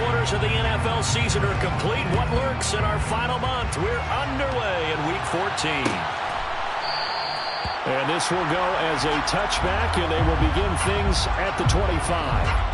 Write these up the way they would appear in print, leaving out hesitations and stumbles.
quarters of the NFL season are complete. What lurks in our final month? We're underway in Week 14. And this will go as a touchback, and they will begin things at the 25.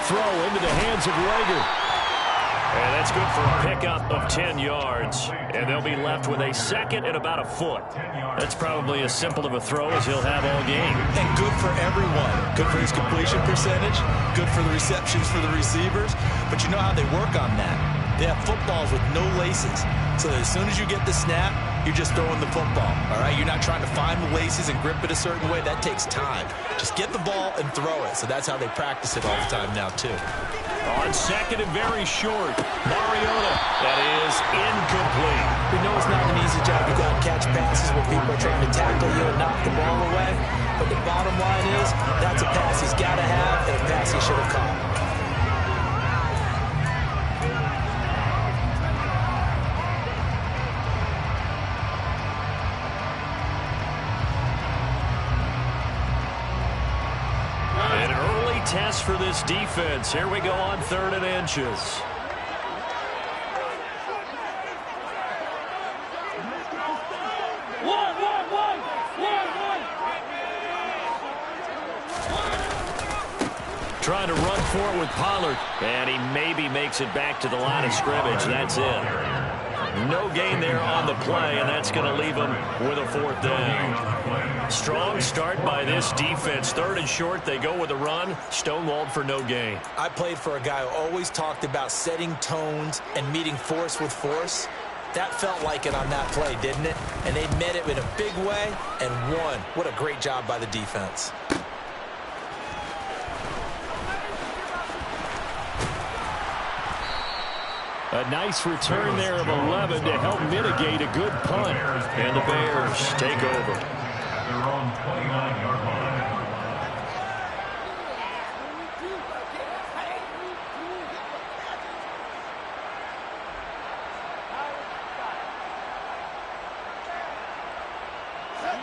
Throw into the hands of Rager. And that's good for a pickup of 10 yards. And they'll be left with a second and about a foot. That's probably as simple of a throw as he'll have all game. And good for everyone. Good for his completion percentage. Good for the receptions for the receivers. But you know how they work on that. They have footballs with no laces. So that as soon as you get the snap, you're just throwing the football. All right? You're not trying to find the laces and grip it a certain way. That takes time. Just get the ball and throw it. So that's how they practice it all the time now, too. On second and very short, Mariota. That is incomplete. We know it's not an easy job to go and catch passes when people are trying to tackle you and knock the ball away. But the bottom line is, that's a pass he's got to have and a pass he should have caught. Test for this defense. Here we go on 3rd and inches. Trying to run for it with Pollard. And he maybe makes it back to the line of scrimmage. That's it. No gain there on the play, and that's going to leave him with a 4th down. Strong start by this defense. 3rd and short, they go with a run. Stonewalled for no gain. I played for a guy who always talked about setting tones and meeting force with force. That felt like it on that play, didn't it? And they met it in a big way and won. What a great job by the defense. A nice return there of 11 to help mitigate a good punt. And the Bears take over. Their own 29-yard line.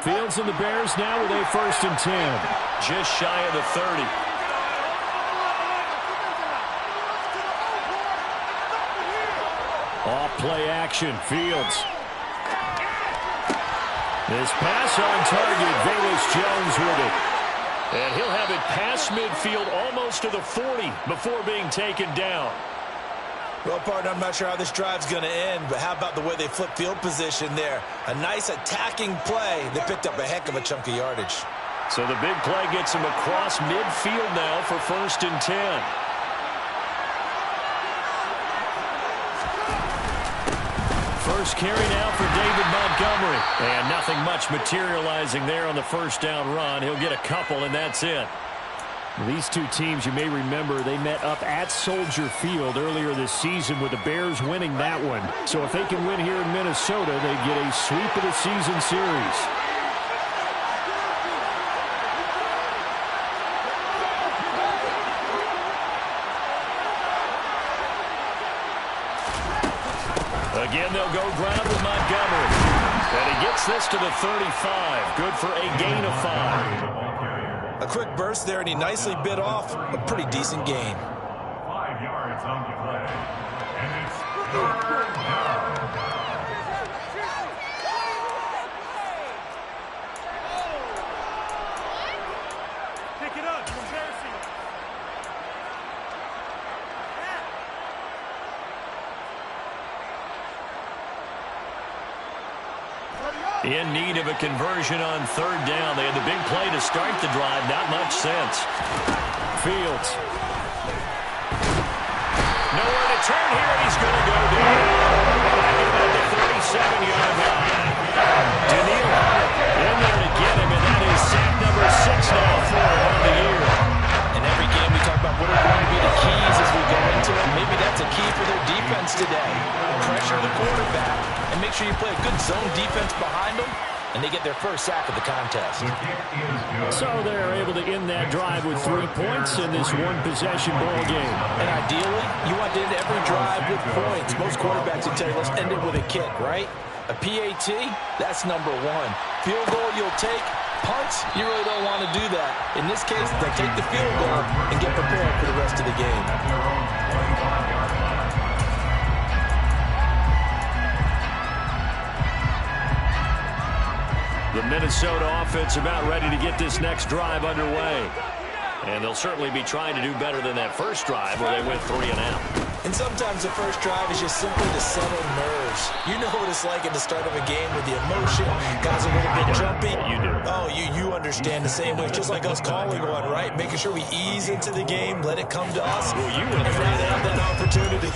Fields and the Bears now with a 1st and 10. Just shy of the 30. Off play action, Fields. This pass on target, Velus-Jones with it. And he'll have it past midfield almost to the 40 before being taken down. Well, partner, I'm not sure how this drive's going to end, but how about the way they flip field position there? A nice attacking play. They picked up a heck of a chunk of yardage. So the big play gets him across midfield now for 1st and 10. First carry now for David Montgomery. And nothing much materializing there on the 1st down run. He'll get a couple, and that's it. These two teams, you may remember, they met up at Soldier Field earlier this season with the Bears winning that one. So if they can win here in Minnesota, they get a sweep of the season series. Again, they'll go ground with Montgomery. And he gets this to the 35. Good for a gain of 5. A quick burst there, and he nicely bit off a pretty decent gain. 5 yards on the play. And it's 3rd down. Pick it up. Embarrassing. In need of a conversion on 3rd down. They had the big play to start the drive. Not much sense. Fields. Nowhere to turn here, and he's going to go down. At the 37-yard line. Daniil Hunter in there to get him, and that is sack number 6 now for him on the year. In every game we talk about what are we going to sure you play a good zone defense behind them, and they get their first sack of the contest. So they're able to end that drive with 3 points in this one-possession ball game. And ideally, you want to end every drive with points. Most quarterbacks will tell you, let's end it with a kick, right? A PAT, that's number one. Field goal you'll take. Punts, you really don't want to do that. In this case, they take the field goal and get prepared for the rest of the game. The Minnesota offense about ready to get this next drive underway. And they'll certainly be trying to do better than that first drive where they went 3 and out. And sometimes the first drive is just simply to settle nerves. You know what it's like at the start of a game with the emotion. Guys are a little bit jumpy. You do. Oh, you understand the same way. It's just like us calling one, right? Making sure we ease into the game, let it come to us. Well, you went and now they have that opportunity.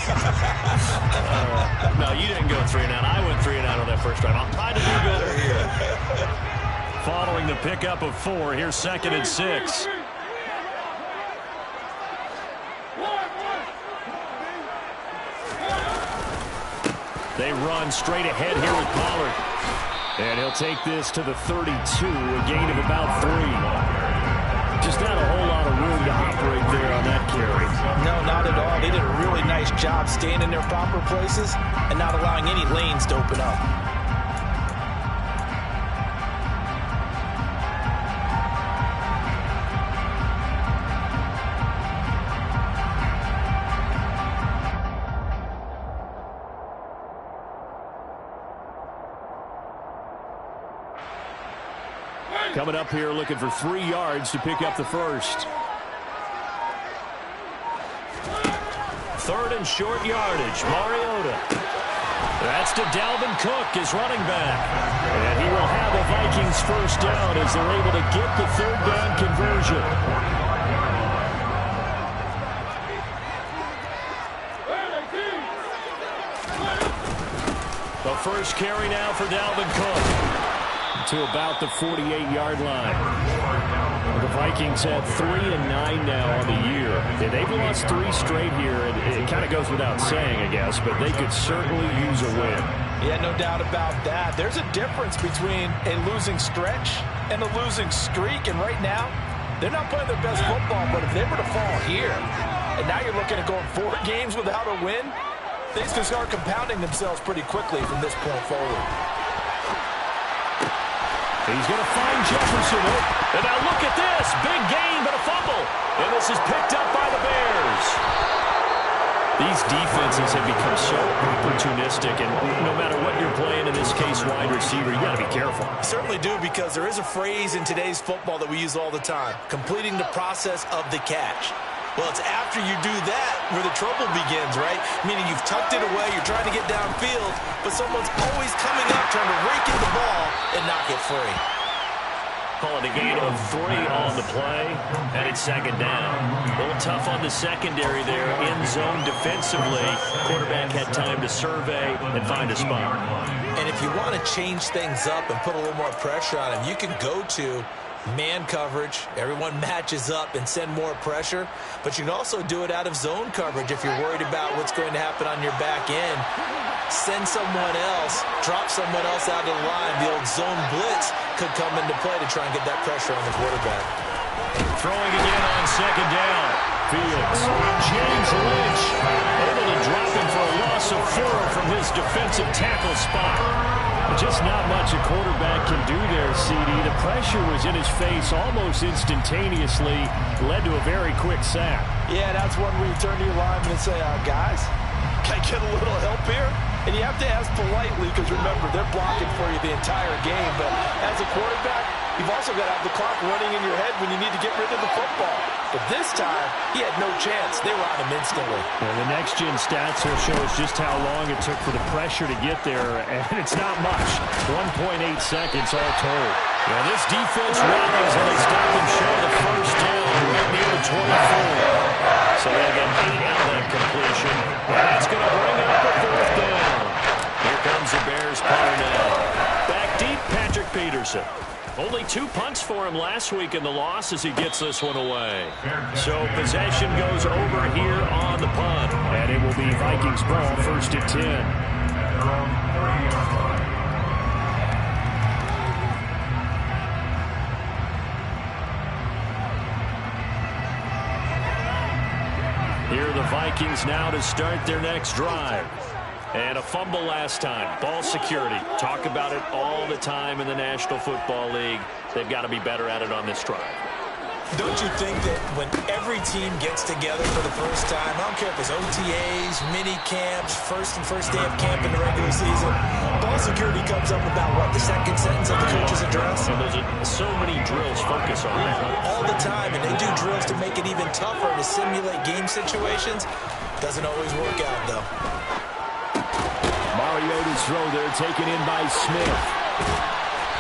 No, you didn't go 3 and out. I went 3 and out on that first drive. I'll try to do better here. Following the pickup of 4, here's 2nd and 6. They run straight ahead here with Pollard. And he'll take this to the 32, a gain of about 3. Just not a whole lot of room to operate there on that carry. No, not at all. They did a really nice job staying in their proper places and not allowing any lanes to open up. Coming up here looking for 3 yards to pick up the first. 3rd and short yardage. Mariota. That's to Dalvin Cook, his running back. And he will have a Vikings first down as they're able to get the 3rd down conversion. The first carry now for Dalvin Cook. To about the 48-yard line. The Vikings have 3 and 9 now on the year. And they've lost 3 straight here. And it kind of goes without saying, I guess, but they could certainly use a win. Yeah, no doubt about that. There's a difference between a losing stretch and a losing streak. And right now, they're not playing their best football. But if they were to fall here, and now you're looking at going 4 games without a win, things can start compounding themselves pretty quickly from this point forward. He's going to find Jefferson. And now look at this. Big gain, but a fumble. And this is picked up by the Bears. These defenses have become so opportunistic, and no matter what you're playing, in this case, wide receiver, you got to be careful. Certainly do, because there is a phrase in today's football that we use all the time, completing the process of the catch. Well, it's after you do that where the trouble begins, right? Meaning you've tucked it away, you're trying to get downfield, but someone's always coming up trying to rake in the ball and knock it free. Call it a gain of 3 on the play, and it's 2nd down. A little tough on the secondary there, in zone defensively. Quarterback had time to survey and find a spot. And if you want to change things up and put a little more pressure on him, you can go to man coverage. Everyone matches up and send more pressure. But you can also do it out of zone coverage if you're worried about what's going to happen on your back end. Send someone else, drop someone else out of the line. The old zone blitz could come into play to try and get that pressure on the quarterback. Throwing again on 2nd down. Fields. James Lynch able to drop him for a loss of 4 from his defensive tackle spot. Just not much a quarterback can do there, CD. The pressure was in his face almost instantaneously, led to a very quick sack. Yeah, that's when we turn to your lineman and say, guys, can I get a little help here? And you have to ask politely, because remember, they're blocking for you the entire game. But as a quarterback, you've also got to have the clock running in your head when you need to get rid of the football. But this time, he had no chance. They were on him instantly. And the next-gen stats will show us just how long it took for the pressure to get there, and it's not much. 1.8 seconds all told. Well, this defense rallies, and they stop him short of the first down right near the 24. So they get 8 out of that completion. And that's going to bring up the 4th down. Here comes the Bears punter now. Back deep, Patrick Peterson. Only 2 punts for him last week in the loss as he gets this one away. So possession goes over here on the punt. And it will be Vikings ball, 1st and 10. Vikings now to start their next drive. And a fumble last time. Ball security. Talk about it all the time in the National Football League. They've got to be better at it on this drive. Don't you think that when every team gets together for the first time, I don't care if it's OTAs, mini camps, first day of camp in the regular season, ball security comes up about, what, the second sentence of the coach's address? And there's so many drills focus on that. All the time, and they do drills to make it even tougher to simulate game situations. Doesn't always work out, though. Mariota's throw there taken in by Smith.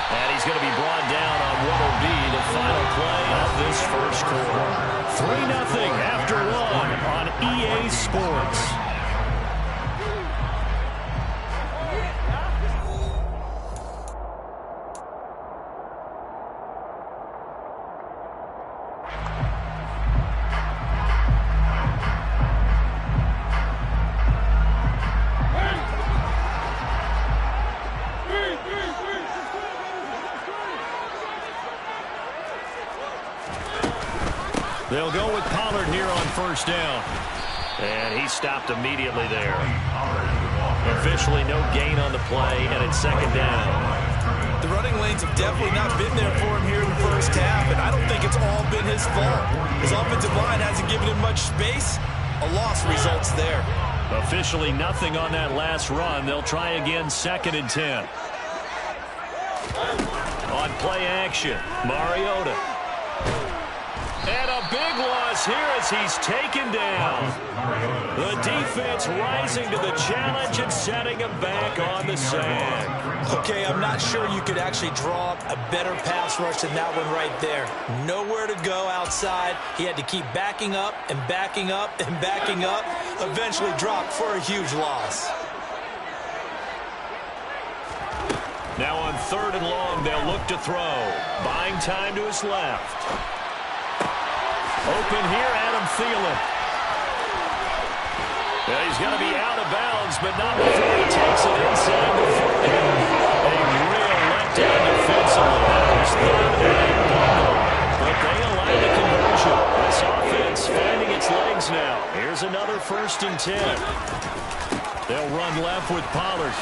And he's going to be brought down on what will be the final play of this first quarter. 3-0 after one on EA Sports. They'll go with Pollard here on first down. And he stopped immediately there. Officially no gain on the play, and it's second down. The running lanes have definitely not been there for him here in the first half, and I don't think it's all been his fault. His offensive line hasn't given him much space. A loss results there. Officially nothing on that last run. They'll try again, 2nd and 10. On play action, Mariota. And a big loss here as he's taken down. The defense rising to the challenge and setting him back on the sack. Okay, I'm not sure you could actually draw up a better pass rush than that one right there. Nowhere to go outside. He had to keep backing up and backing up and backing up. Eventually dropped for a huge loss. Now on 3rd and long, they'll look to throw. Buying time to his left. Open here, Adam Thielen. Yeah, he's going to be out of bounds, but not before he takes it inside the 40. A real letdown defensively. That was 3rd and ball. But they allowed the conversion. This offense finding its legs now. Here's another 1st and 10. They'll run left with Pollard.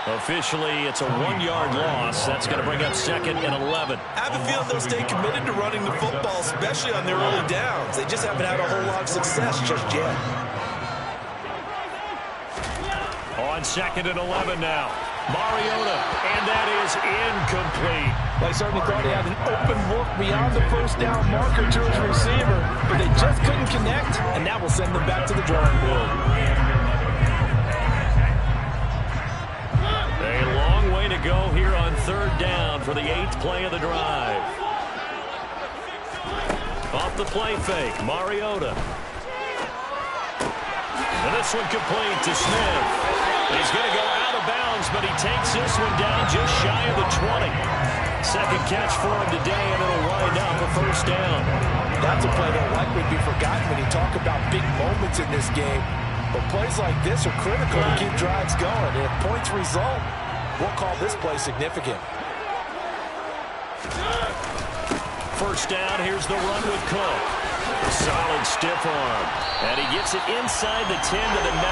Officially, it's a 1-yard loss. That's going to bring up 2nd and 11. I have a feeling they'll stay committed to running the football, especially on their early downs. They just haven't had a whole lot of success just yet. On 2nd and 11 now. Mariota, and that is incomplete. Well, I certainly thought he had an open look beyond the first down marker to his receiver, but they just couldn't connect, and that will send them back to the drawing board. A long way to go here on 3rd down for the 8th play of the drive. Off the play fake, Mariota. And this one complete to Smith. He's going to go out of bounds, but he takes this one down just shy of the 20. 2nd catch for him today, and it'll wind up a 1st down. That's a play that'll likely be forgotten when you talk about big moments in this game. But plays like this are critical to keep drives going. And if points result, we'll call this play significant. 1st down, here's the run with Cook. A solid stiff arm. And he gets it inside the 10 to the 9.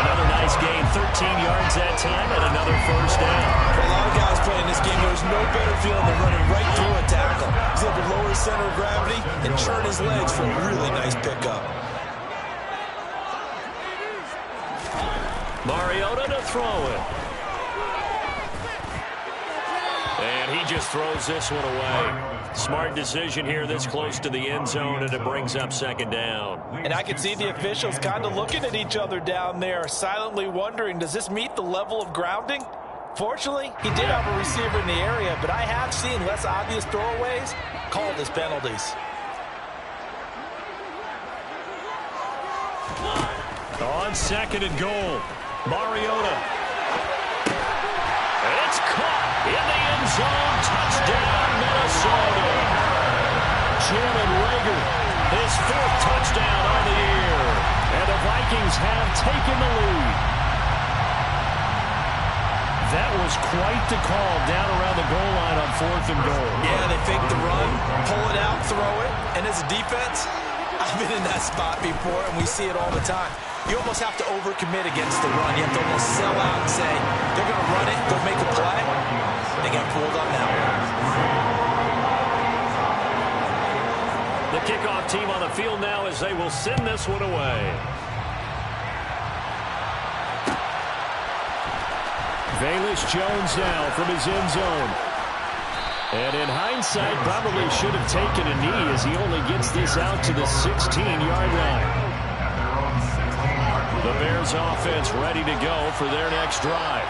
Another nice gain, 13 yards that time, and another 1st down. For a lot of guys playing this game, there's no better feeling than running right through a tackle. He's able to lower his center of gravity and churn his legs for a really nice pickup. Mariota to throw it. And he just throws this one away. Smart decision here this close to the end zone, and it brings up 2nd down. And I can see the officials kind of looking at each other down there, silently wondering, does this meet the level of grounding? Fortunately, he did have a receiver in the area, but I have seen less obvious throwaways called as penalties. On 2nd and goal, Mariota. It's caught in the end zone. Touchdown, Minnesota. Jalen Reagor, his 4th touchdown on the year. And the Vikings have taken the lead. That was quite the call down around the goal line on 4th and goal. Yeah, they fake the run, pull it out, throw it. And as a defense, I I've been in that spot before, and we see it all the time. You almost have to overcommit against the run. You have to almost sell out and say, they're going to run it, go make a play. They got fooled on that one. The kickoff team on the field now as they will send this one away. Velus Jones now from his end zone. And in hindsight, probably should have taken a knee as he only gets this out to the 16-yard line. The Bears offense ready to go for their next drive.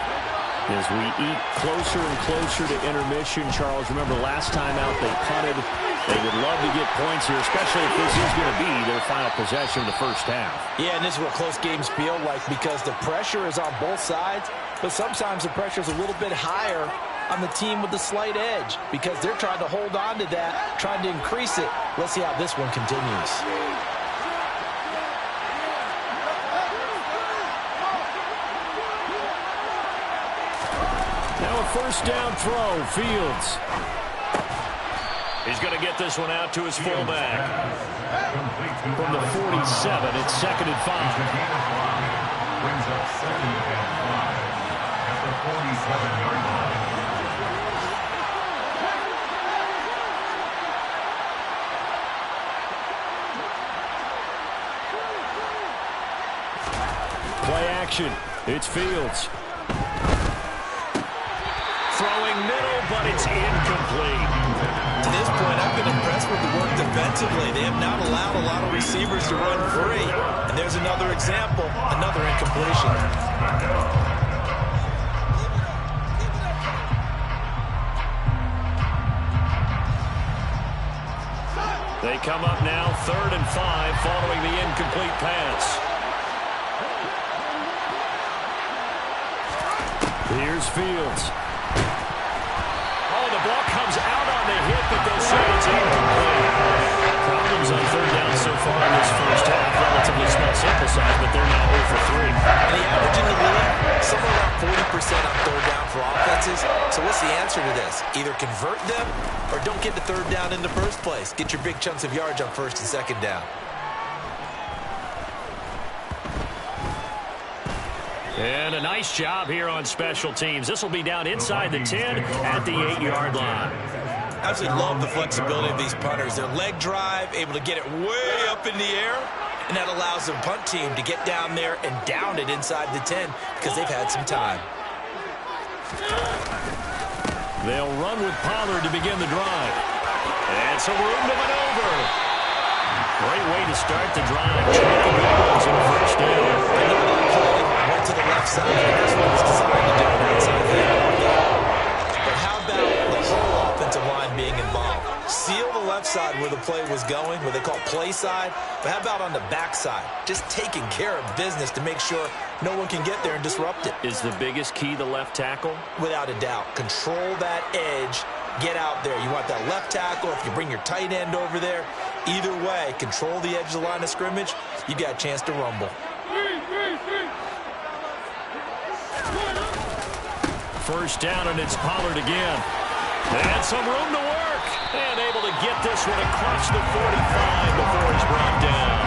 As we eat closer and closer to intermission, Charles, remember last time out they punted. They would love to get points here, especially if this is going to be their final possession of the first half. Yeah, and this is what close games feel like because the pressure is on both sides, but sometimes the pressure is a little bit higher on the team with the slight edge because they're trying to hold on to that, trying to increase it. Let's see how this one continues. Now a first down throw, Fields. He's going to get this one out to his fullback. From the 47, it's 2nd and 5. Brings up 2nd and 5 at the 47-yard line. Play action. It's Fields. Throwing middle, but it's incomplete. To this point, I've been impressed with the work defensively. They have not allowed a lot of receivers to run free. And there's another example, another incompletion. They come up now 3rd and 5 following the incomplete pass. Here's Fields. Oh, the ball comes out on the hit, but they'll say it's incomplete. Problems on 3rd down so far in this first half. Relatively small sample size, but they're now 0 for 3. And the average in the league, somewhere around 40% on 3rd down for offenses. So what's the answer to this? Either convert them or don't get the 3rd down in the first place. Get your big chunks of yards on 1st and 2nd down. And a nice job here on special teams. This will be down inside the 10 at the 8-yard line. I absolutely love the flexibility of these punters. Their leg drive, able to get it way up in the air, and that allows the punt team to get down there and down it inside the 10 because they've had some time. They'll run with Pollard to begin the drive. And some room to maneuver. Great way to start the drive. Chunky goals in the first down. Went to the left side. That's what it's designed to do. Outside the But how about the whole offensive line being involved? Seal the left side where the play was going, what they call play side. But how about on the back side? Just taking care of business to make sure no one can get there and disrupt it. Is the biggest key the left tackle? Without a doubt. Control that edge. Get out there. You want that left tackle. If you bring your tight end over there, either way, control the edge of the line of scrimmage, you got a chance to rumble. First down, and it's Pollard again. And some room to work. And able to get this one across the 45 before he's brought down.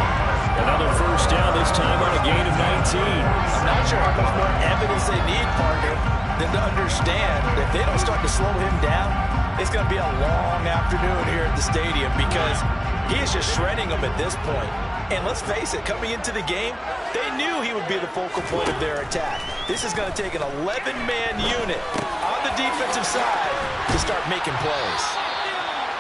Another first down, this time on a gain of 19. I'm not sure how much more evidence they need, partner, than to understand that if they don't start to slow him down, it's going to be a long afternoon here at the stadium because he is just shredding them at this point. And let's face it, coming into the game, they knew he would be the focal point of their attack. This is going to take an 11-man unit on the defensive side to start making plays.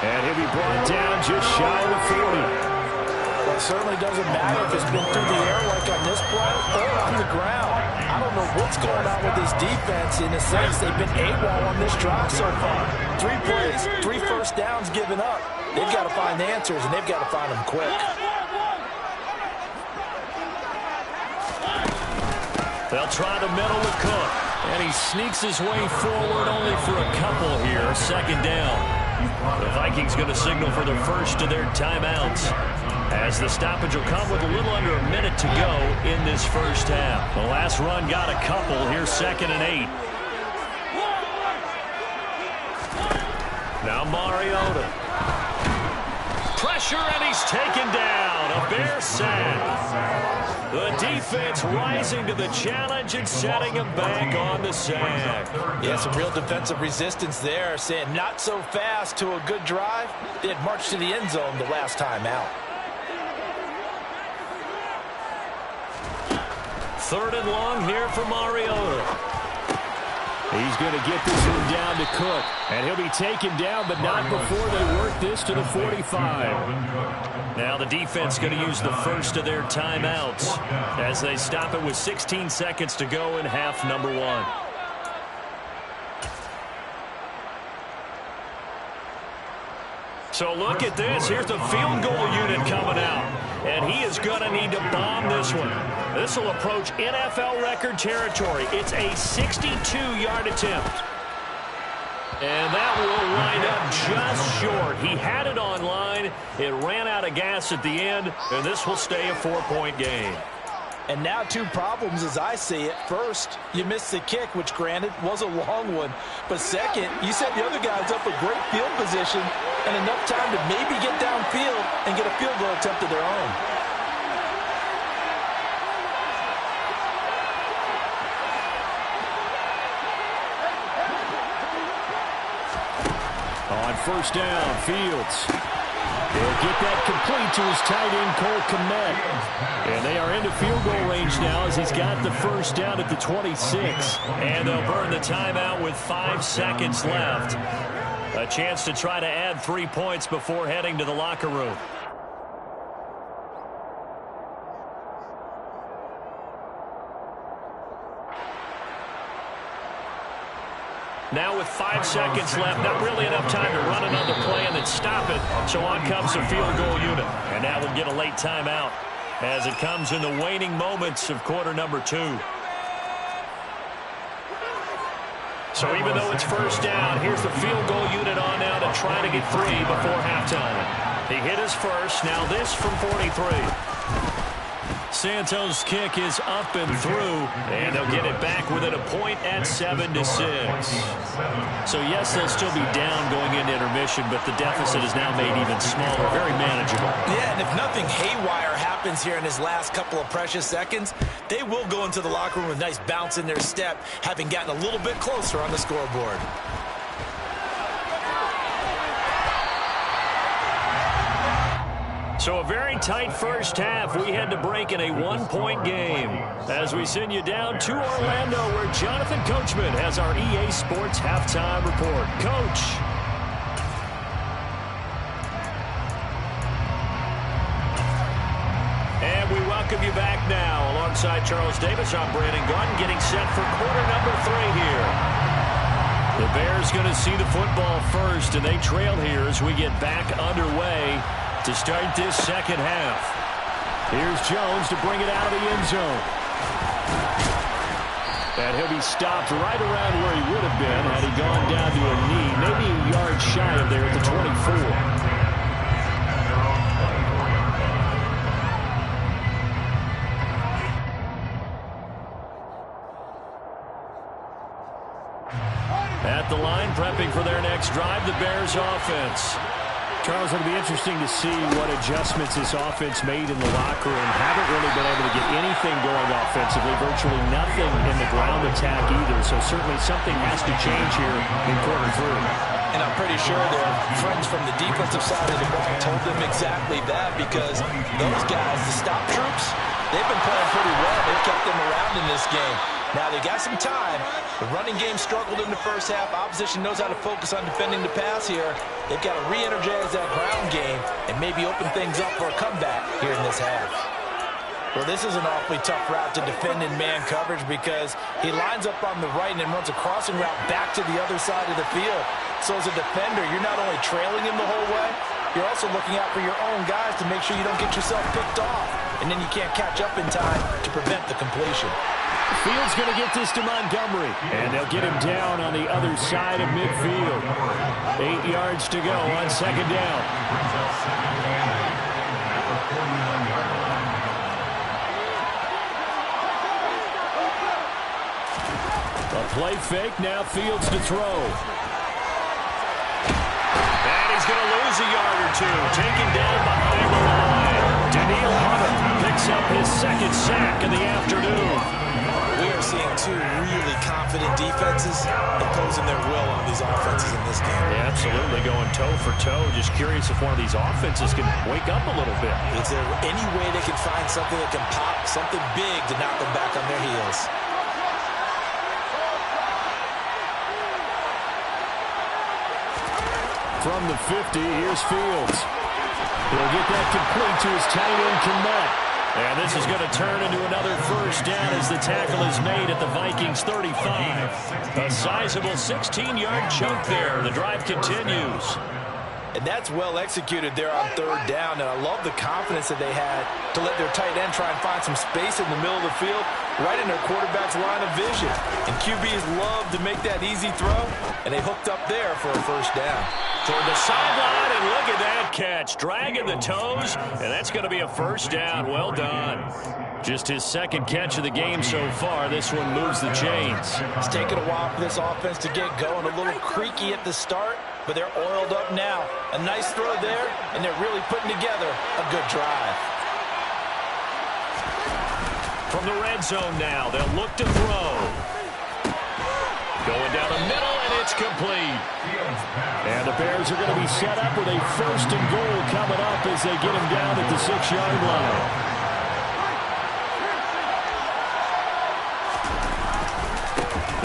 And he'll be brought down just shy of the 40. Well, it certainly doesn't matter if it's been through the air like on this play or on the ground. I don't know what's going on with this defense. In a sense, they've been AWOL on this drive so far. 3 plays, 3 first downs given up. They've got to find answers, and they've got to find them quick. They'll try the middle with Cook. And he sneaks his way forward only for a couple here. 2nd down. The Vikings going to signal for their first of their timeouts, as the stoppage will come with a little under a minute to go in this first half. The last run got a couple. Here's 2nd and 8. Now Mariota. pressure, and he's taken down. A Bear sack. The defense rising to the challenge and setting him back on the sack. Yeah, some real defensive resistance there, saying not so fast to a good drive. They had marched to the end zone the last time out. 3rd and long here for Mariota. He's going to get this one down to Cook. And he'll be taken down, but not before they work this to the 45. Now the defense going to use the first of their timeouts as they stop it with 16 seconds to go in half number 1. So look at this. Here's the field goal unit coming out. And he is going to need to bomb this one. This will approach NFL record territory. It's a 62-yard attempt. And that will wind up just short. He had it on line. It ran out of gas at the end. And this will stay a 4-point game. And now 2 problems as I see it. First, you missed the kick, which granted was a long one. But second, you set the other guys up with great field position and enough time to maybe get downfield and get a field goal attempt of their own. On 1st down, Fields. He'll get that complete to his tight end, Cole Kmet. And they are into field goal range now as he's got the 1st down at the 26. And they'll burn the timeout with 5 seconds left. A chance to try to add 3 points before heading to the locker room. Now with 5 seconds left, not really enough time to run another play and then stop it. So on comes the field goal unit. And now we'll get a late timeout as it comes in the waning moments of quarter number 2. So even though it's 1st down, here's the field goal unit on now to try to get 3 before halftime. He hit his first. Now this from 43. Santos' kick is up and through, and they'll get it back within a point at 7-6. So, yes, they'll still be down going into intermission, but the deficit is now made even smaller, very manageable. Yeah, and if nothing haywire happens here in his last couple of precious seconds, they will go into the locker room with a nice bounce in their step, having gotten a little bit closer on the scoreboard. So a very tight 1st half. We had to break in a 1-point game as we send you down to Orlando where Jonathan Coachman has our EA Sports halftime report. Coach. And we welcome you back now. Alongside Charles Davis, I'm Brandon Gaudin getting set for quarter number 3 here. The Bears going to see the football first, and they trail here as we get back underway to start this 2nd half. Here's Jones to bring it out of the end zone. And he'll be stopped right around where he would have been had he gone down to a knee, maybe a yard shy of there at the 24. At the line, prepping for their next drive, the Bears offense. Charles, it'll be interesting to see what adjustments this offense made in the locker room. Haven't really been able to get anything going offensively, virtually nothing in the ground attack either. So certainly something has to change here in quarter 3. And I'm pretty sure their friends from the defensive side of the ball told them exactly that, because those guys, the stop troops, they've been playing pretty well. They've kept them around in this game. Now they got some time. The running game struggled in the 1st half. Opposition knows how to focus on defending the pass here. They've got to re-energize that ground game and maybe open things up for a comeback here in this half. Well, this is an awfully tough route to defend in man coverage because he lines up on the right and then runs a crossing route back to the other side of the field. So as a defender, you're not only trailing him the whole way, you're also looking out for your own guys to make sure you don't get yourself picked off. And then you can't catch up in time to prevent the completion. Fields going to get this to Montgomery, and they'll get him down on the other side of midfield. 8 yards to go on 2nd down. A play fake, now Fields to throw. And he's going to lose lose a yard or two. Taken down behind the line. Daniil Hunter picks up his second sack of the afternoon. We are seeing two really confident defenses imposing their will on these offenses in this game. Yeah, absolutely, going toe for toe. Just curious if one of these offenses can wake up a little bit. Is there any way they can find something that can pop, something big to knock them back on their heels? From the 50, here's Fields. He'll get that complete to his tight end, Kmet. And this is going to turn into another first down as the tackle is made at the Vikings 35. A sizable 16-yard chunk there. The drive continues. And that's well executed there on third down. And I love the confidence that they had to let their tight end try and find some space in the middle of the field, right in their quarterback's line of vision. And QBs love to make that easy throw, and they hooked up there for a first down. Toward the sideline, and look at that catch. Dragging the toes, and that's going to be a first down. Well done. Just his second catch of the game so far. This one moves the chains. It's taken a while for this offense to get going. A little creaky at the start, but they're oiled up now. A nice throw there, and they're really putting together a good drive. From the red zone now, they'll look to throw. Going down the middle, and it's complete. And the Bears are going to be set up with a first and goal coming up as they get him down at the 6-yard line.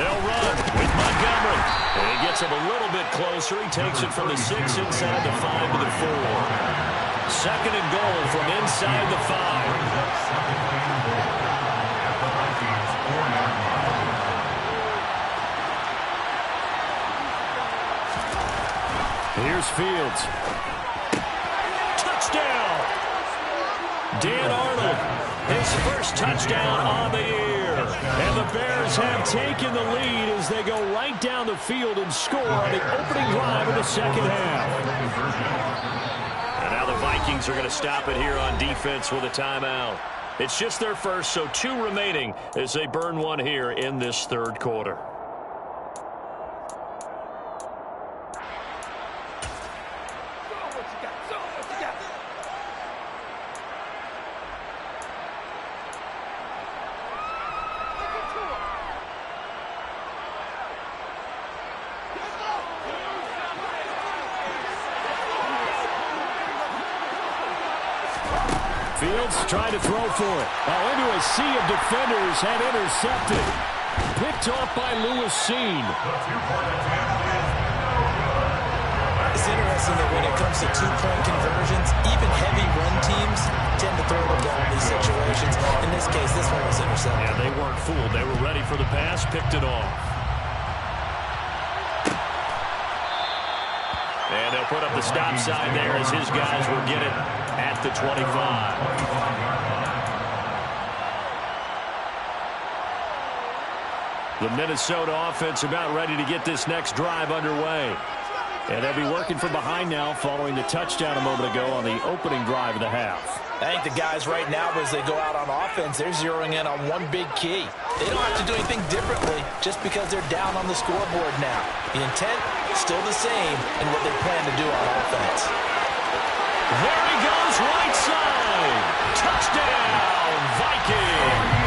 They'll run with Montgomery. And he gets him a little bit closer. He takes it from the 6 inside the 5 to the 4. Second and goal from inside the 5. Here's Fields. Touchdown! Dan Arnold, his first touchdown on the year. And the Bears have taken the lead as they go right down the field and score on the opening drive of the second half. And now the Vikings are going to stop it here on defense with a timeout. It's just their first, so 2 remaining as they burn one here in this third quarter. Fields trying to throw for it. Into a sea of defenders and intercepted. Picked off by Lewis Seen. It's interesting that when it comes to two-point conversions, even heavy run teams tend to throw the ball in these situations. In this case, this one was intercepted. Yeah, they weren't fooled. They were ready for the pass, picked it off. And they'll put up the stop sign there as his guys will get it at the 25. The Minnesota offense about ready to get this next drive underway. And they'll be working from behind now following the touchdown a moment ago on the opening drive of the half. I think the guys right now, as they go out on offense, they're zeroing in on one big key. They don't have to do anything differently just because they're down on the scoreboard now. The intent, still the same in what they plan to do on offense. There he goes, right side. Touchdown, Vikings.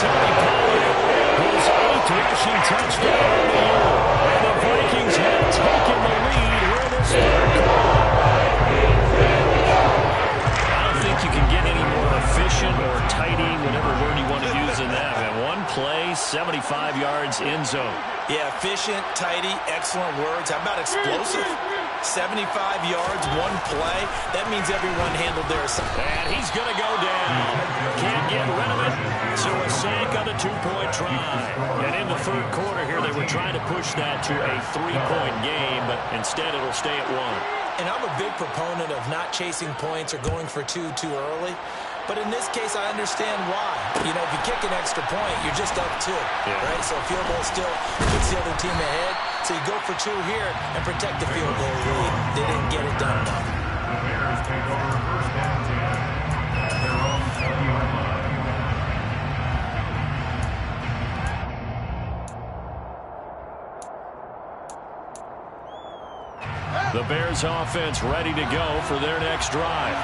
Tony Pollard, his 8th rushing touchdown of the year. And the Vikings have taken the lead here in this third quarter. I don't think you can get any more efficient or tidy, whatever word you want to use in that. Man, one play, 75 yards, end zone. Yeah, efficient, tidy, excellent words. How about explosive? 75 yards, one play. That means everyone handled their assignment. And he's going to go down. Can't get rid of it. So a sack on the 2-point try. And in the third quarter here, they were trying to push that to a 3-point game, but instead it'll stay at 1. And I'm a big proponent of not chasing points or going for two too early. But in this case, I understand why. You know, if you kick an extra point, you're just up 2, right? So a field goal still puts the other team ahead. So you go for 2 here and protect the field goal lead. They didn't get it done, though. The Bears take over first down at their own 7-yard line. The Bears offense ready to go for their next drive.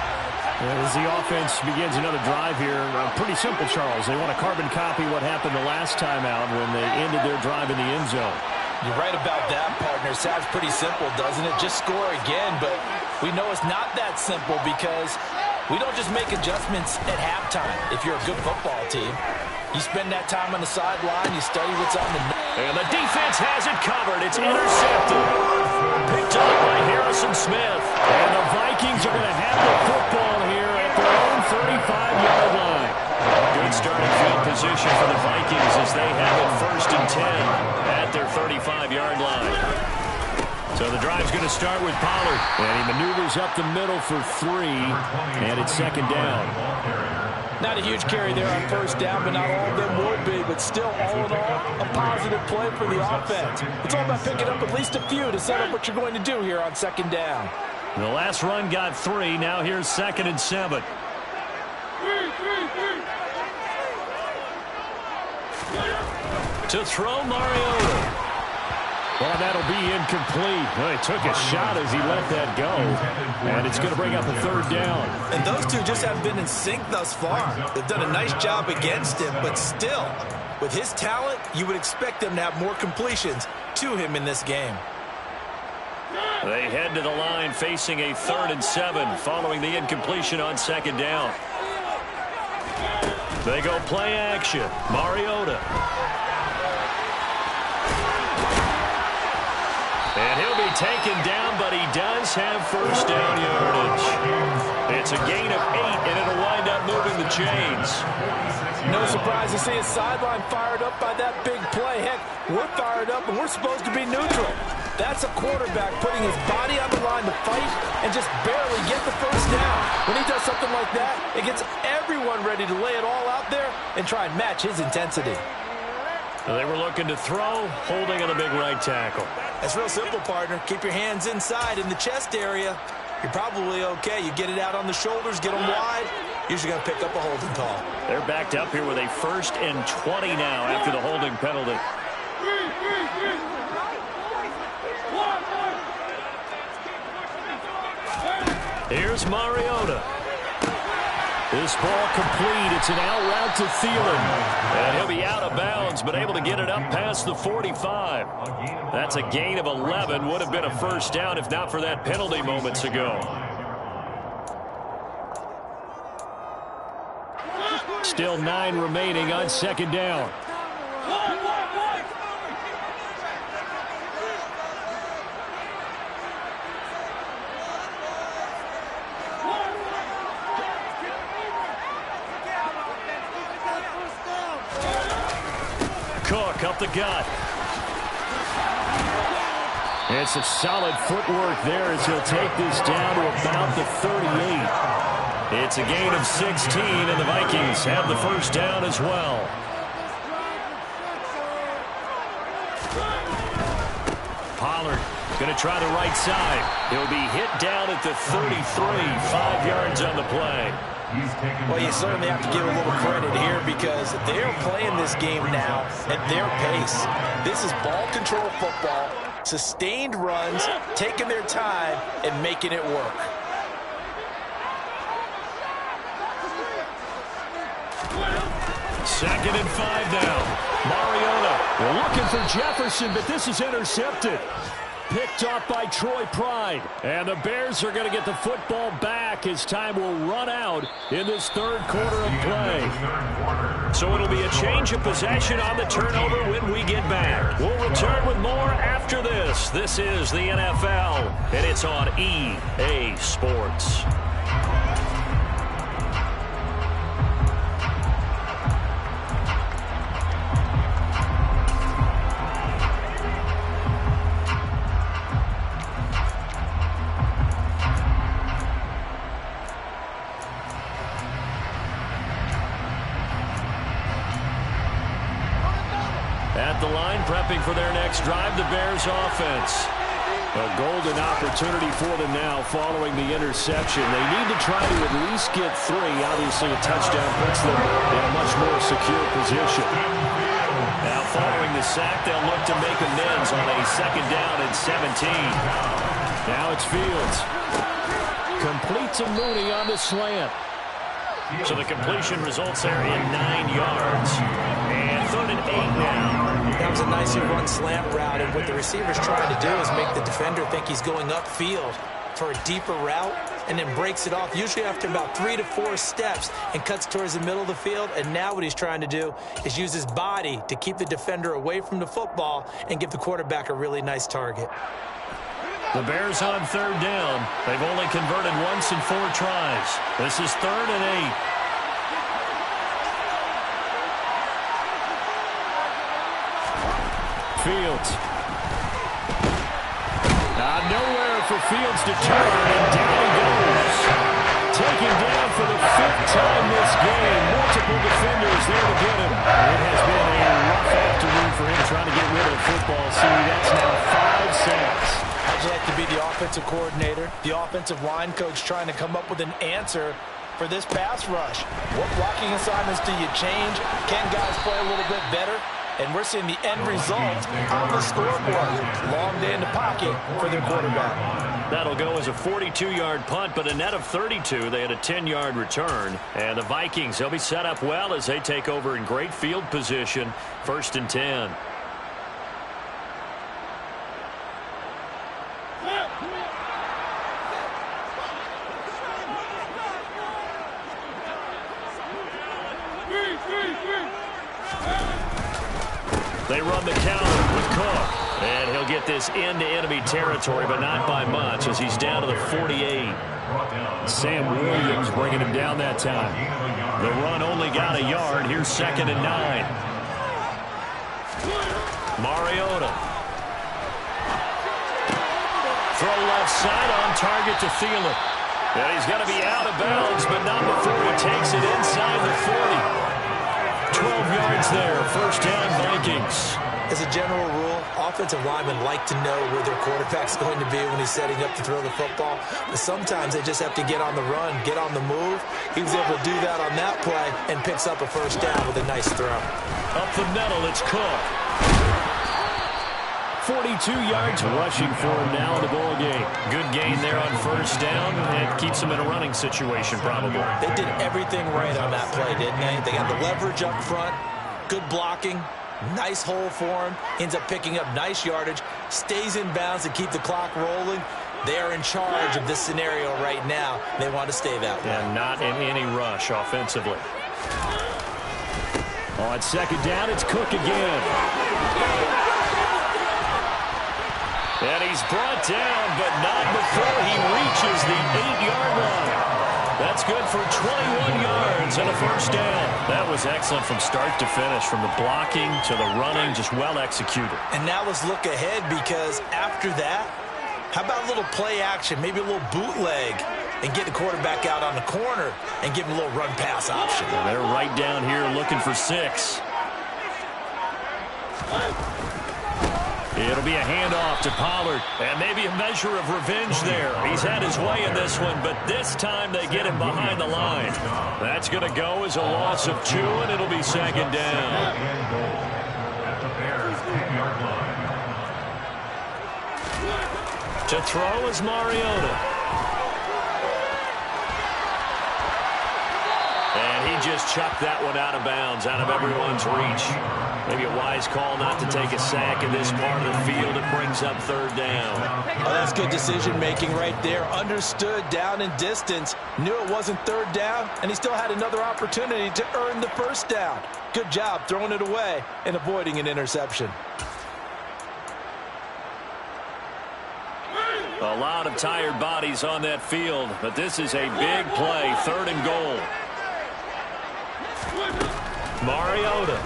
As the offense begins another drive here, pretty simple, Charles. They want to carbon copy what happened the last time out when they ended their drive in the end zone. You're right about that, partner. Sounds pretty simple, doesn't it? Just score again, but we know it's not that simple because we don't just make adjustments at halftime. If you're a good football team, you spend that time on the sideline, you study what's on the net. And the defense has it covered. It's intercepted. Picked up by Harrison Smith. And the Vikings are going to have the football here at their own 35-yard line. Good starting field position for the Vikings as they have it 1st and 10 at their 35-yard line. So the drive's going to start with Pollard. And he maneuvers up the middle for 3, and it's 2nd down. Not a huge carry there on 1st down, but not all of them will be. But still, all in all, a positive play for the offense. It's all about picking up at least a few to set up what you're going to do here on 2nd down. The last run got 3. Now here's 2nd and 7. To throw Mariota. Well, that'll be incomplete. Well, he took a shot as he let that go. And it's going to bring up a 3rd down. And those two just haven't been in sync thus far. They've done a nice job against him, but still, with his talent, you would expect them to have more completions to him in this game. They head to the line facing a 3rd and 7 following the incompletion on 2nd down. They go play action. Mariota. And he'll be taken down, but he does have 1st down yardage. It's a gain of 8, and it'll wind up moving the chains. No surprise to see his sideline fired up by that big play. Heck, we're fired up, and we're supposed to be neutral. That's a quarterback putting his body on the line to fight and just barely get the 1st down. When he does something like that, it gets everyone ready to lay it all out there and try and match his intensity. They were looking to throw, holding on the big right tackle. That's real simple, partner. Keep your hands inside in the chest area. You're probably okay. You get it out on the shoulders, get them wide. Usually going to pick up a holding call. They're backed up here with a 1st and 20 now after the holding penalty. Here's Mariota. This ball complete. It's an out route to Thielen. And he'll be out of bounds, but able to get it up past the 45. That's a gain of 11. Would have been a 1st down if not for that penalty moments ago. Still 9 remaining on 2nd down. Cook up the gut. It's a solid footwork there as he'll take this down to about the 38. It's a gain of 16, and the Vikings have the 1st down as well. Pollard going to try the right side. He'll be hit down at the 33, 5 yards on the play. Well, you certainly have to give a little credit here because they're playing this game now at their pace. This is ball control football, sustained runs, taking their time, and making it work. Second and 5 now. Mariota looking for Jefferson, but this is intercepted. Picked off by Troy Pride. And the Bears are going to get the football back as time will run out in this 3rd quarter of play. So it'll be a change of possession on the turnover when we get back. We'll return with more after this. This is the NFL, and it's on EA Sports. At the line, prepping for their next drive, the Bears offense. A golden opportunity for them now following the interception. They need to try to at least get 3. Obviously, a touchdown puts them in a much more secure position. Now following the sack, they'll look to make amends on a 2nd down and 17. Now it's Fields. Completes a Mooney on the slant. So the completion results there in 9 yards. And 3rd and 8 now. That was a nicely run slant route, and what the receiver's trying to do is make the defender think he's going upfield for a deeper route, and then breaks it off, usually after about 3 to 4 steps, and cuts towards the middle of the field. And now what he's trying to do is use his body to keep the defender away from the football and give the quarterback a really nice target. The Bears on 3rd down. They've only converted once in 4 tries. This is 3rd and 8. Fields. Nowhere for Fields to turn, and down he goes. Taken down for the 5th time this game. Multiple defenders there to get him. It has been a rough afternoon for him trying to get rid of the football. See, that's now 5 sacks. How'd you like to be the offensive coordinator, the offensive line coach, trying to come up with an answer for this pass rush? What blocking assignments do you change? Can guys play a little bit better? And we're seeing the end result on the scoreboard. Long day in the pocket for their quarterback. That'll go as a 42-yard punt, but a net of 32. They had a 10-yard return. And the Vikings, they'll be set up well as they take over in great field position. 1st and 10. They run the counter with Cook. And he'll get this into enemy territory, but not by much as he's down to the 48. Sam Williams bringing him down that time. The run only got a yard. Here's 2nd and 9. Mariota. Throw left side on target to Thielen. And he's going to be out of bounds, but not before he takes it inside the 40. 12 yards there, 1st down Vikings. As a general rule, offensive linemen like to know where their quarterback's going to be when he's setting up to throw the football. But sometimes they just have to get on the run, get on the move. He was able to do that on that play and picks up a 1st down with a nice throw. Up the middle, it's Cook. 42 yards rushing for him now in the ball game. Good gain there on 1st down. It keeps him in a running situation probably. They did everything right on that play, didn't they? They got the leverage up front, good blocking, nice hole for him, ends up picking up nice yardage, stays in bounds to keep the clock rolling. They are in charge of this scenario right now. They want to stay that way. And not in any rush offensively. On 2nd down, it's Cook again. And he's brought down, but not before he reaches the 8-yard line. That's good for 21 yards and a 1st down. That was excellent from start to finish, from the blocking to the running, just well executed. And now let's look ahead, because after that, how about a little play action, maybe a little bootleg, and get the quarterback out on the corner and give him a little run-pass option. And they're right down here looking for 6. It'll be a handoff to Pollard, and maybe a measure of revenge there. He's had his way in this one, but this time they get him behind the line. That's going to go as a loss of 2, and it'll be 2nd down. To throw is Mariota. And he just chucked that one out of bounds, out of everyone's reach. Maybe a wise call not to take a sack in this part of the field. It brings up 3rd down. Oh, that's good decision-making right there. Understood down and distance. Knew it wasn't 3rd down, and he still had another opportunity to earn the 1st down. Good job throwing it away and avoiding an interception. A lot of tired bodies on that field, but this is a big play, 3rd and goal. Mariota.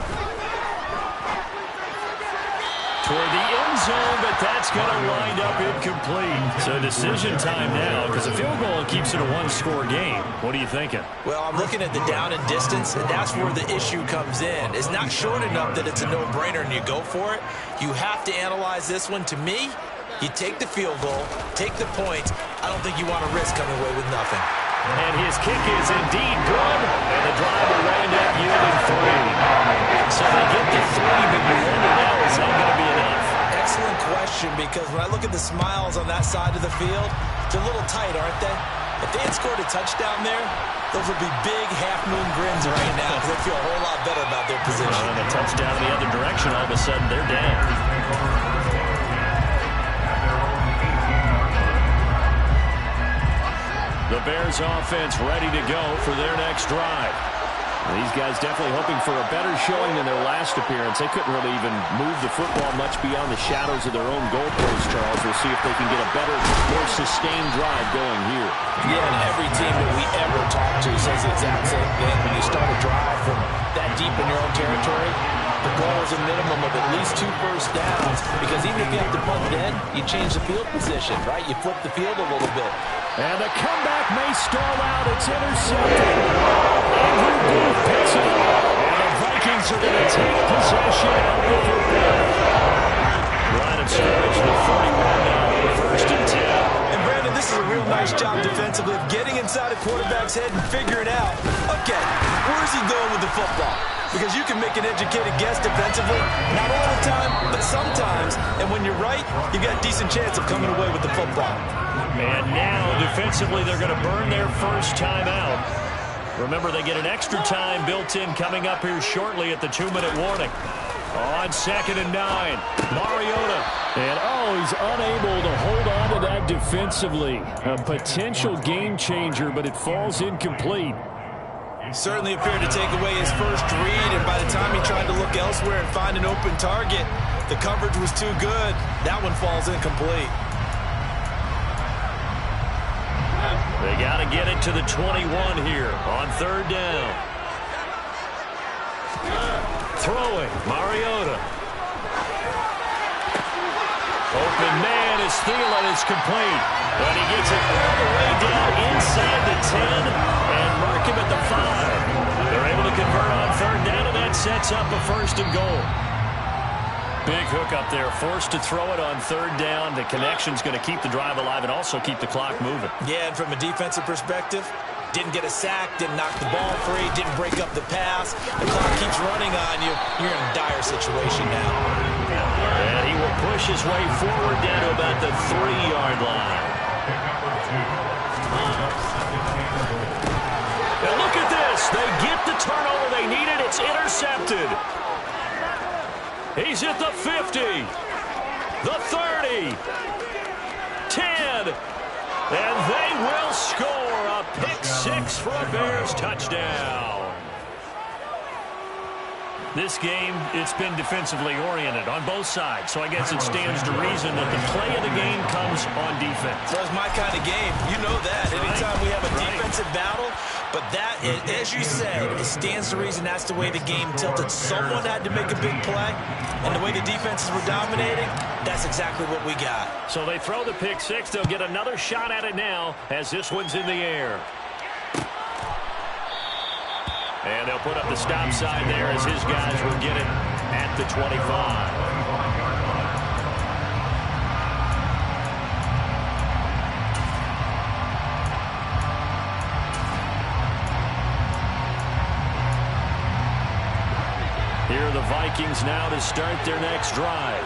Toward the end zone, but that's going to wind up incomplete. So decision time now, because a field goal keeps it a 1-score game. What are you thinking? Well, I'm looking at the down and distance, and that's where the issue comes in. It's not short enough that it's a no-brainer and you go for it. You have to analyze this one. To me, you take the field goal, take the points. I don't think you want to risk coming away with nothing. And his kick is indeed good, and the drive will wind up yielding 3. So they get the 3, but you wonder now, is that going to be enough? Excellent question, because when I look at the smiles on that side of the field, they're a little tight, aren't they? If they had scored a touchdown there, those would be big half-moon grins right now because they feel a whole lot better about their position. And a touchdown in the other direction, all of a sudden they're down. The Bears offense ready to go for their next drive. These guys definitely hoping for a better showing than their last appearance. They couldn't really even move the football much beyond the shadows of their own goalpost, Charles. We'll see if they can get a better, more sustained drive going here. Yeah, and every team that we ever talk to says the exact same thing. When you start a drive from that deep in your own territory, the goal is a minimum of at least 2 first downs, because even if you have to punt then, you change the field position, right? You flip the field a little bit. And the comeback may stall out. It's intercepted. Andrew Booth picks it up. And the Vikings are going to take possession of the football. Line of scrimmage to 41 now. First and 10. And Brandon, this is a real nice job defensively of getting inside a quarterback's head and figuring out, okay, where's he going with the football? Because you can make an educated guess defensively, not all the time, but sometimes. And when you're right, you've got a decent chance of coming away with the football. And now, defensively, they're going to burn their first time out. Remember, they get an extra time built in coming up here shortly at the 2-minute warning. On 2nd and 9, Mariota. And, he's unable to hold on to that defensively. A potential game changer, but it falls incomplete. Certainly appeared to take away his first read, and by the time he tried to look elsewhere and find an open target, the coverage was too good. That one falls incomplete. They got to get it to the 21 here on 3rd down. Throwing, Mariota. Open man is Thielen, is complete. But he gets it all the way down inside the 10 and mark him at the 5. They're able to convert on 3rd down, and that sets up a 1st and goal. Big hook up there, forced to throw it on 3rd down. The connection's going to keep the drive alive and also keep the clock moving. Yeah, and from a defensive perspective, didn't get a sack, didn't knock the ball free, didn't break up the pass. The clock keeps running on you. You're in a dire situation now. And he will push his way forward down to about the 3-yard line. And look at this. They get the turnover they needed. It's intercepted. He's at the 50, the 30, 10, and they will score a pick 6 for a Bears touchdown. This game, it's been defensively oriented on both sides, so I guess it stands to reason that the play of the game comes on defense. That's my kind of game. You know that. Anytime we have a defensive battle, but that, as you said, it stands to reason that's the way the game tilted. Someone had to make a big play, and the way the defenses were dominating, that's exactly what we got. So they throw the pick 6. They'll get another shot at it now as this one's in the air. And they'll put up the stop sign there as his guys will get it at the 25. Here are the Vikings now to start their next drive.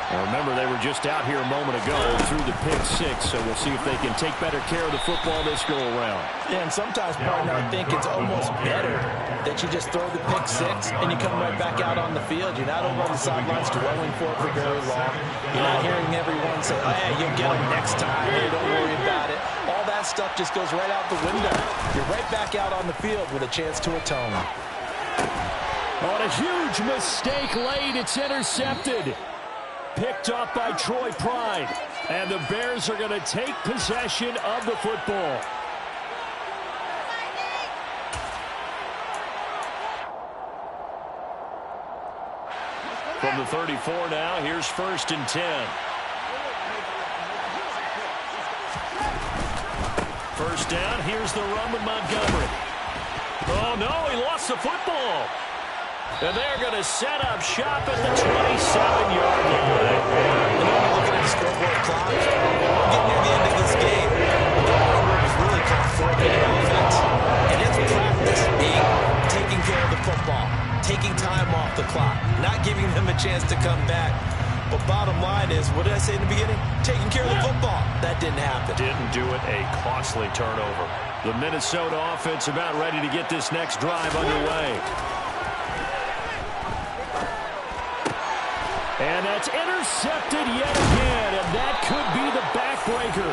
Now remember, they were just out here a moment ago through the pick 6, so we'll see if they can take better care of the football this go-around. Yeah, and sometimes, partner, I think it's almost better that you just throw the pick 6 and you come right back out on the field. You're not over on the sidelines dwelling for it for very long. You're not hearing everyone say, oh, hey, you'll get them next time. Hey, don't worry about it. All that stuff just goes right out the window. You're right back out on the field with a chance to atone. On a huge mistake late, it's intercepted. Picked up by Troy Pride. And the Bears are going to take possession of the football. From the 34 now, here's 1st and 10. First down, here's the run with Montgomery. Oh, no, he lost the football. And they're going to set up shop at the 27-yard line. You know, you're looking at the scoreboard clock. We're getting near the end of this game. The number is really kind of 4 minutes. say in the beginning? Taking care of the football. That didn't happen. Didn't do it. A costly turnover. The Minnesota offense about ready to get this next drive underway. And that's intercepted yet again, and that could be the backbreaker.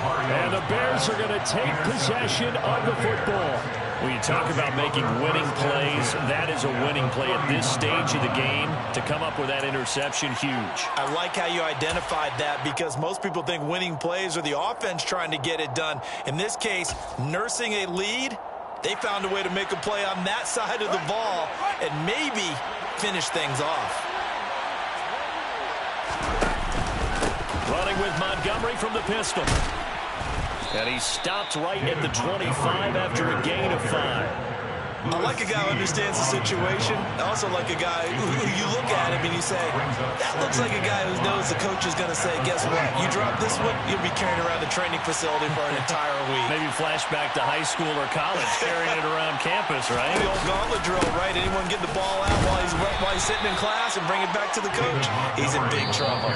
And the Bears are going to take possession of the football. When you talk about making winning plays, that is a winning play at this stage of the game. To come up with that interception, huge. I like how you identified that because most people think winning plays are the offense trying to get it done. In this case, nursing a lead, they found a way to make a play on that side of the ball and maybe finish things off. Running with Montgomery from the pistol. And he stopped right at the 25 after a gain of 5. I like a guy who understands the situation. I also like a guy who you look at him and you say, that looks like a guy who knows the coach is going to say, guess what? You drop this one, you'll be carrying around the training facility for an entire week. Maybe flashback to high school or college, carrying it around campus, right? The old gauntlet drill, right? Anyone get the ball out while he's sitting in class and bring it back to the coach? He's in big trouble.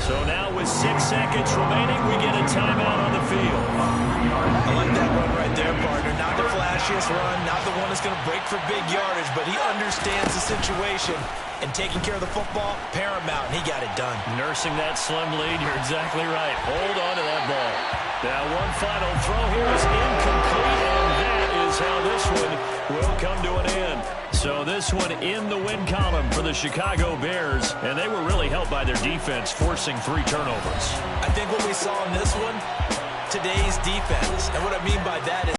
So now with 6 seconds remaining, we get a timeout on the field. I like that run right there, partner. Not the flashiest run, not the one that's going to break for big yardage, but he understands the situation, and taking care of the football, paramount, and he got it done. Nursing that slim lead, you're exactly right. Hold on to that ball. Now one final throw here is incomplete, and that is how this one will come to an end. So this one in the win column for the Chicago Bears, and they were really helped by their defense, forcing 3 turnovers. I think what we saw in this one, today's defense, and what I mean by that is